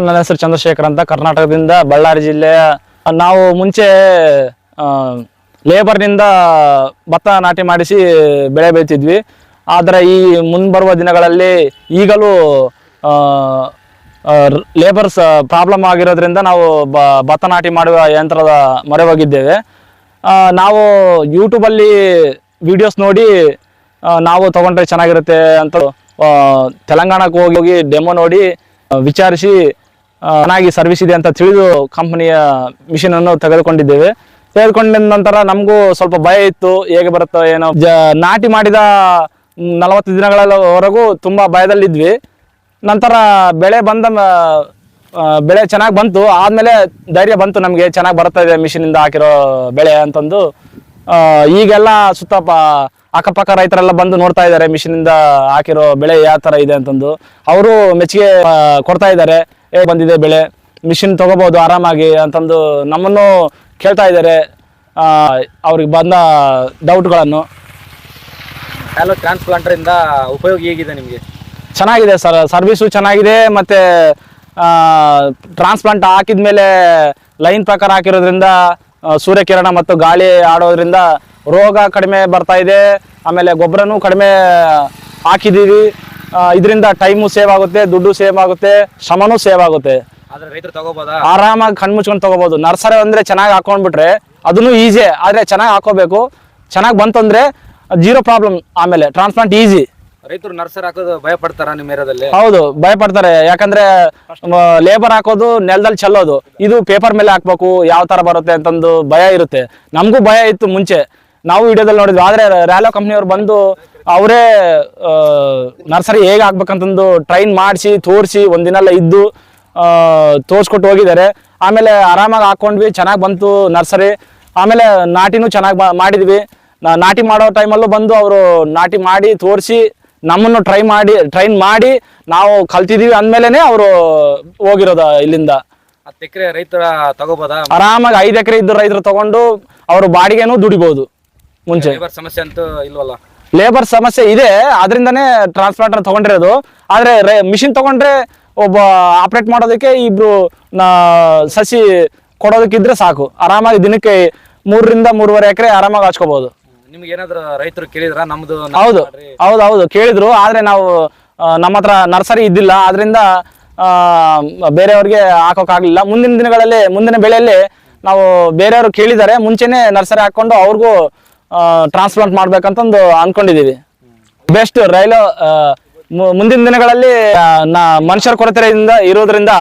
ನನ್ನ ಹೆಸರು ಚಂದ್ರಶೇಖರ್ ಅಂತ, ಕರ್ನಾಟಕದಿಂದ ಬಳ್ಳಾರಿ ಜಿಲ್ಲೆಯ. ನಾವು ಮುಂಚೆ ಲೇಬರ್ನಿಂದ ಭತ್ತ ನಾಟಿ ಮಾಡಿಸಿ ಬೆಳೆ ಬೆಳೀತಿದ್ವಿ. ಆದರೆ ಈ ಮುಂಬರುವ ದಿನಗಳಲ್ಲಿ ಈಗಲೂ ಲೇಬರ್ಸ್ ಪ್ರಾಬ್ಲಮ್ ಆಗಿರೋದ್ರಿಂದ ನಾವು ಭತ್ತ ನಾಟಿ ಮಾಡುವ ಯಂತ್ರದ ಮೊರೆ ಹೋಗಿದ್ದೇವೆ. ನಾವು ಯೂಟ್ಯೂಬಲ್ಲಿ ವಿಡಿಯೋಸ್ ನೋಡಿ ನಾವು ತಗೊಂಡ್ರೆ ಚೆನ್ನಾಗಿರುತ್ತೆ ಅಂತ ತೆಲಂಗಾಣಕ್ಕೆ ಹೋಗಿ ಡೆಮೋ ನೋಡಿ ವಿಚಾರಿಸಿ ಚೆನ್ನಾಗಿ ಸರ್ವಿಸ್ ಇದೆ ಅಂತ ತಿಳಿದು ಕಂಪನಿಯ ಮಿಷಿನನ್ನು ತೆಗೆದುಕೊಂಡಿದ್ದೇವೆ. ತೆಗೆದುಕೊಂಡ ನಂತರ ನಮಗೂ ಸ್ವಲ್ಪ ಭಯ ಇತ್ತು, ಹೇಗೆ ಬರುತ್ತೋ ಏನೋ. ನಾಟಿ ಮಾಡಿದ 40 ದಿನಗಳವರೆಗೂ ತುಂಬ ಭಯದಲ್ಲಿದ್ವಿ. ನಂತರ ಬೆಳೆ ಚೆನ್ನಾಗಿ ಬಂತು. ಆದಮೇಲೆ ಧೈರ್ಯ ಬಂತು ನಮಗೆ, ಚೆನ್ನಾಗಿ ಬರ್ತಾ ಇದೆ ಮಿಷಿನಿಂದ ಹಾಕಿರೋ ಬೆಳೆ ಅಂತಂದು. ಈಗೆಲ್ಲ ಸುತ್ತ ಅಕ್ಕಪಕ್ಕ ರೈತರೆಲ್ಲ ಬಂದು ನೋಡ್ತಾ ಇದ್ದಾರೆ ಮಿಷಿನಿಂದ ಹಾಕಿರೋ ಬೆಳೆ ಯಾವ ಥರ ಇದೆ ಅಂತಂದು. ಅವರು ಮೆಚ್ಚುಗೆ ಕೊಡ್ತಾ ಇದ್ದಾರೆ, ಬಂದಿದೆ ಬೆಳೆ, ಮಿಷಿನ್ ತಗೋಬೋದು ಆರಾಮಾಗಿ ಅಂತಂದು ನಮ್ಮನ್ನು ಕೇಳ್ತಾ ಇದ್ದಾರೆ ಅವ್ರಿಗೆ ಬಂದ ಡೌಟ್ಗಳನ್ನು. ಹ್ಯಾಲೋ ಟ್ರಾನ್ಸ್ಪ್ಲಾಂಟರಿಂದ ಉಪಯೋಗ ಹೇಗಿದೆ ನಿಮಗೆ? ಚೆನ್ನಾಗಿದೆ ಸರ್, ಸರ್ವಿಸು ಚೆನ್ನಾಗಿದೆ. ಮತ್ತು ಟ್ರಾನ್ಸ್ಪ್ಲಾಂಟ್ ಹಾಕಿದ ಮೇಲೆ ಲೈನ್ ಪ್ರಕಾರ ಹಾಕಿರೋದ್ರಿಂದ ಸೂರ್ಯಕಿರಣ ಮತ್ತು ಗಾಳಿ ಆಡೋದ್ರಿಂದ ರೋಗ ಕಡಿಮೆ ಬರ್ತಾ ಇದೆ. ಆಮೇಲೆ ಗೊಬ್ಬರನೂ ಕಡಿಮೆ ಹಾಕಿದ್ದೀವಿ. ಇದರಿಂದ ಟೈಮು ಸೇವ್ ಆಗುತ್ತೆ, ದುಡ್ಡು ಸೇವ್ ಆಗುತ್ತೆ, ಶ್ರಮನೂ ಸೇವ್ ಆಗುತ್ತೆ. ರೈತರು ತಗೋಬೋದಾ? ಆರಾಮಾಗಿ ಕಣ್ಮುಚ್ಕೊಂಡು ತಗೋಬೋದು. ನರ್ಸರಿ ಅಂದರೆ ಚೆನ್ನಾಗಿ ಹಾಕೊಂಡ್ಬಿಟ್ರೆ ಅದನ್ನು ಈಸಿ, ಆದರೆ ಚೆನ್ನಾಗಿ ಹಾಕೋಬೇಕು. ಚೆನ್ನಾಗಿ ಬಂತಂದ್ರೆ 0 ಪ್ರಾಬ್ಲಮ್. ಆಮೇಲೆ ಟ್ರಾನ್ಸ್ಪ್ಲಾಂಟ್ ಈಸಿ. ರೈತರು ನರ್ಸರಿ ಹಾಕೋದು ಭಯ ಪಡ್ತಾರ ನಿಮ್ಮ ಏರಿಯಾದಲ್ಲಿ? ಹೌದು, ಭಯ ಪಡ್ತಾರೆ. ಯಾಕಂದ್ರೆ ಲೇಬರ್ ಹಾಕೋದು ನೆಲದಲ್ಲಿ ಚೆಲ್ಲೋದು, ಇದು ಪೇಪರ್ ಮೇಲೆ ಹಾಕ್ಬೇಕು, ಯಾವ ತರ ಬರುತ್ತೆ ಅಂತಂದು ಭಯ ಇರುತ್ತೆ. ನಮಗೂ ಭಯ ಇತ್ತು ಮುಂಚೆ, ನಾವು ವಿಡಿಯೋದಲ್ಲಿ ನೋಡಿದ್ವಿ. ಆದ್ರೆ ರ್ಯಾಲೋ ಕಂಪ್ನಿಯವ್ರು ಬಂದು ಅವರೇ ನರ್ಸರಿ ಹೇಗೆ ಹಾಕ್ಬೇಕಂತಂದು ಟ್ರೈನ್ ಮಾಡಿಸಿ ತೋರಿಸಿ ಒಂದಿನೆಲ್ಲ ಇದ್ದು ತೋರಿಸ್ಕೊಟ್ಟು ಹೋಗಿದ್ದಾರೆ. ಆಮೇಲೆ ಆರಾಮಾಗಿ ಹಾಕೊಂಡ್ವಿ, ಚೆನ್ನಾಗಿ ಬಂತು ನರ್ಸರಿ. ಆಮೇಲೆ ನಾಟಿನೂ ಚೆನ್ನಾಗಿ ಮಾಡಿದ್ವಿ. ನಾಟಿ ಮಾಡೋ ಟೈಮಲ್ಲೂ ಬಂದು ಅವರು ನಾಟಿ ಮಾಡಿ ತೋರಿಸಿ ನಮ್ಮನ್ನು ಟ್ರೈನ್ ಮಾಡಿ ನಾವು ಕಲ್ತಿದೀವಿ ಅಂದ್ಮೇಲೆ ಅವರು ಹೋಗಿರೋದು ಇಲ್ಲಿಂದ. 10 ಎಕರೆ ರೈತರ ತಗೋಬೋದಾ? ಆರಾಮಾಗಿ 5 ಎಕರೆ ಇದ್ದು ರೈತರು ತಗೊಂಡು ಅವರು ಬಾಡಿಗೆನೂ ದುಡಿಬಹುದು. ಮುಂಚೆ ಲೇಬರ್ ಸಮಸ್ಯೆ ಅಂತೂ ಇಲ್ವಲ್ಲ? ಲೇಬರ್ ಸಮಸ್ಯೆ ಇದೆ, ಅದರಿಂದನೇ ಟ್ರಾನ್ಸ್ಪ್ಲಾಂಟರ್ ತಗೊಂಡಿರೋದು. ಆದ್ರೆ ಮಿಷಿನ್ ತಗೊಂಡ್ರೆ ಒಬ್ಬ ಆಪರೇಟ್ ಮಾಡೋದಕ್ಕೆ ಇಬ್ರು ಸಸಿ ಕೊಡೋದಕ್ಕಿದ್ರೆ ಸಾಕು. ಆರಾಮಾಗಿ ದಿನಕ್ಕೆ 3 ರಿಂದ 3.5 ಎಕರೆ ಆರಾಮಾಗಿ ಹಚ್ಕೋಬಹುದು. ನಿಮ್ಗೆ ಏನಾದ್ರು ರೈತರು ಕೇಳಿದ್ರ? ನಮ್ದು ಹೌದು ಕೇಳಿದ್ರು. ಆದ್ರೆ ನಾವು ನಮ್ಮ ಹತ್ರ ನರ್ಸರಿ ಇದ್ದಿಲ್ಲ, ಆದ್ರಿಂದ ಬೇರೆಯವ್ರಿಗೆ ಹಾಕೋಕ್ಕಾಗ್ಲಿಲ್ಲ. ಮುಂದಿನ ಬೆಳೆಯಲ್ಲಿ ನಾವು ಬೇರೆಯವರು ಕೇಳಿದ್ದಾರೆ, ಮುಂಚೆನೆ ನರ್ಸರಿ ಹಾಕೊಂಡು ಅವ್ರಿಗೂ ಟ್ರಾನ್ಸ್ಪ್ಲಾಂಟ್ ಮಾಡ್ಬೇಕಂತಂದು ಅನ್ಕೊಂಡಿದೀವಿ. ಬೆಸ್ಟ್ ರೈಲು ಮುಂದಿನ ದಿನಗಳಲ್ಲಿ ಮನುಷ್ಯರ ಕೊರತೆ ಇರೋದ್ರಿಂದ